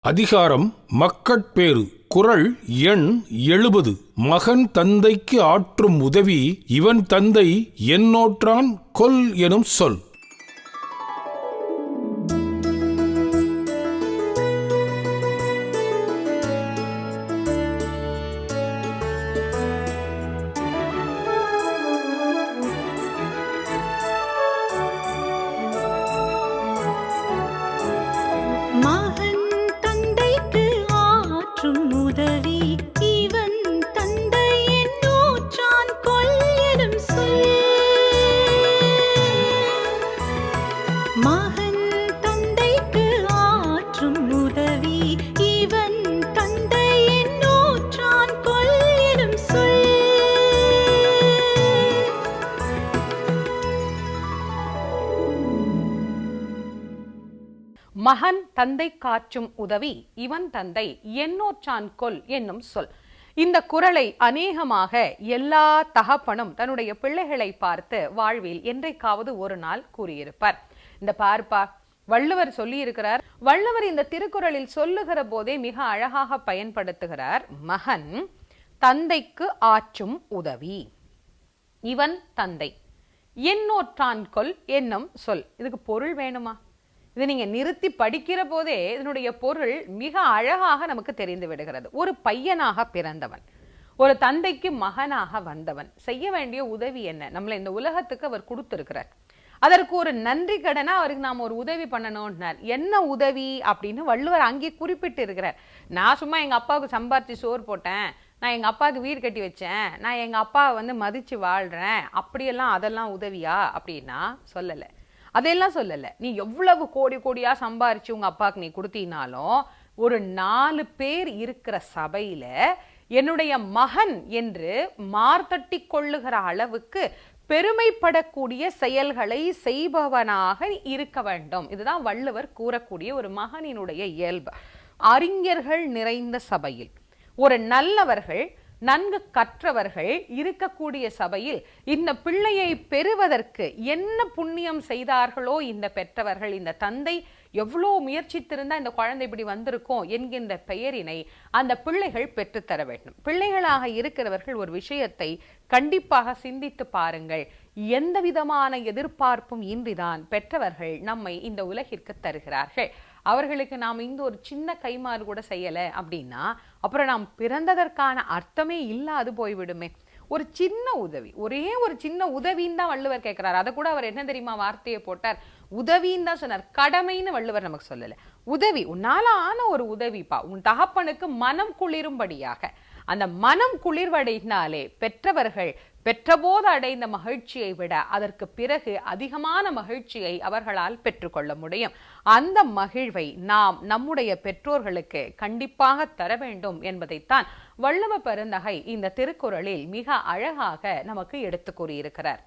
அதிகாரம் மக்கட்பேறு. குறள் எண் 70. மகன் தந்தைக்கு ஆற்றும் உதவி இவன் தந்தை என்னோற்றான் கொல் எனும் சொல். மகன் தந்தை காற்றும் உதவி இவன் தந்தை என்னோற்றான் கொல் என்னும் சொல். இந்த குறளை அநேகமாக எல்லா தகப்பனும் தன்னுடைய பிள்ளைகளை பார்த்து வாழ்வில் என்றைக்காவது ஒரு நாள் கூறியிருப்பார். இந்த பார்ப்பா வள்ளுவர் சொல்லி இருக்கிறார். வள்ளுவர் இந்த திருக்குறளில் சொல்லுகிற போதே மிக அழகாக பயன்படுத்துகிறார். மகன் தந்தைக்கு ஆற்றும் உதவி இவன் தந்தை என்னோற்றான் கொல் என்னும் சொல். இதுக்கு பொருள் வேணுமா? இது நீங்க நிறுத்தி படிக்கிற போதே இதனுடைய பொருள் மிக அழகாக நமக்கு தெரிந்து விடுகிறது. ஒரு பையனாக பிறந்தவன், ஒரு தந்தைக்கு மகனாக வந்தவன் செய்ய வேண்டிய உதவி என்ன? நம்மளை இந்த உலகத்துக்கு அவர் கொடுத்திருக்கிறார். அதற்கு ஒரு நன்றி கடனா அவருக்கு நாம் ஒரு உதவி பண்ணணும்னார். என்ன உதவி அப்படின்னு வள்ளுவர் அங்கே குறிப்பிட்டு இருக்கிறார். நான் சும்மா எங்க அப்பாவுக்கு சம்பாரிச்சு சோறு போட்டேன், நான் எங்க அப்பாவுக்கு வீடு கட்டி வச்சேன், நான் எங்க அப்பாவை மதிச்சு வாழ்றேன், அப்படியெல்லாம் அதெல்லாம் உதவியா அப்படின்னா சொல்லலை. அதெல்லாம் சொல்லலை. நீ எவ்வளவு கோடி கோடியா சம்பாரிச்சு உங்க அப்பாவுக்கு நீ கொடுத்தீனாலும் ஒரு 4 பேர் இருக்கிற சபையில என்னுடைய மகன் என்று மார்த்தட்டி கொள்ளுகிற அளவுக்கு பெருமைப்படக்கூடிய செயல்களை செய்பவனாக இருக்க வேண்டும். இதுதான் வள்ளுவர் கூறக்கூடிய ஒரு மகனினுடைய இயல்பு. அறிஞர்கள் நிறைந்த சபையில் ஒரு நல்லவர்கள் நன்கு கற்றவர்கள் இருக்கக்கூடிய சபையில் இந்த பிள்ளையை பெறுவதற்கு என்ன புண்ணியம் செய்தார்களோ இந்த பெற்றவர்கள், இந்த தந்தை எவ்வளோ முயற்சித்திருந்தா இந்த குழந்தை இப்படி வந்திருக்கும் என்கின்ற பெயரினை அந்த பிள்ளைகள் பெற்றுத்தர வேண்டும். பிள்ளைகளாக இருக்கிறவர்கள் ஒரு விஷயத்தை கண்டிப்பாக சிந்தித்து பாருங்கள். எந்த விதமான எதிர்பார்ப்பும் இன்றிதான் பெற்றவர்கள் நம்மை இந்த உலகிற்கு தருகிறார்கள். அவர்களுக்கு நாம் இந்த ஒரு சின்ன கைமாறு கூட செய்யலை அப்படின்னா அப்புறம் நாம் பிறந்ததற்கான அர்த்தமே இல்லாது போய்விடுமே. ஒரு சின்ன உதவி, ஒரே ஒரு சின்ன உதவின்னு தான் வள்ளுவர் கேட்கிறார். அதை கூட அவர் என்ன தெரியுமா வார்த்தையை போட்டார்? உதவின்னு தான் சொன்னார். கடமைன்னு வள்ளுவர் நமக்கு சொல்லலை. உதவி, உன்னால ஆன ஒரு உதவிப்பா, உன் தகப்பனுக்கு மனம் குளிரும்படியாக. அந்த மனம் குளிர்வடைந்தாலே பெற்றவர்கள் பெற்றபோது அடைந்த மகிழ்ச்சியை விட அதற்கு பிறகு அதிகமான மகிழ்ச்சியை அவர்களால் பெற்றுக்கொள்ள முடியும். அந்த மகிழ்வை நாம் நம்முடைய பெற்றோர்களுக்கு கண்டிப்பாக தர வேண்டும் என்பதைத்தான் வள்ளுவ பெருந்தகை இந்த திருக்குறளில் மிக அழகாக நமக்கு எடுத்து கூறியிருக்கிறார்.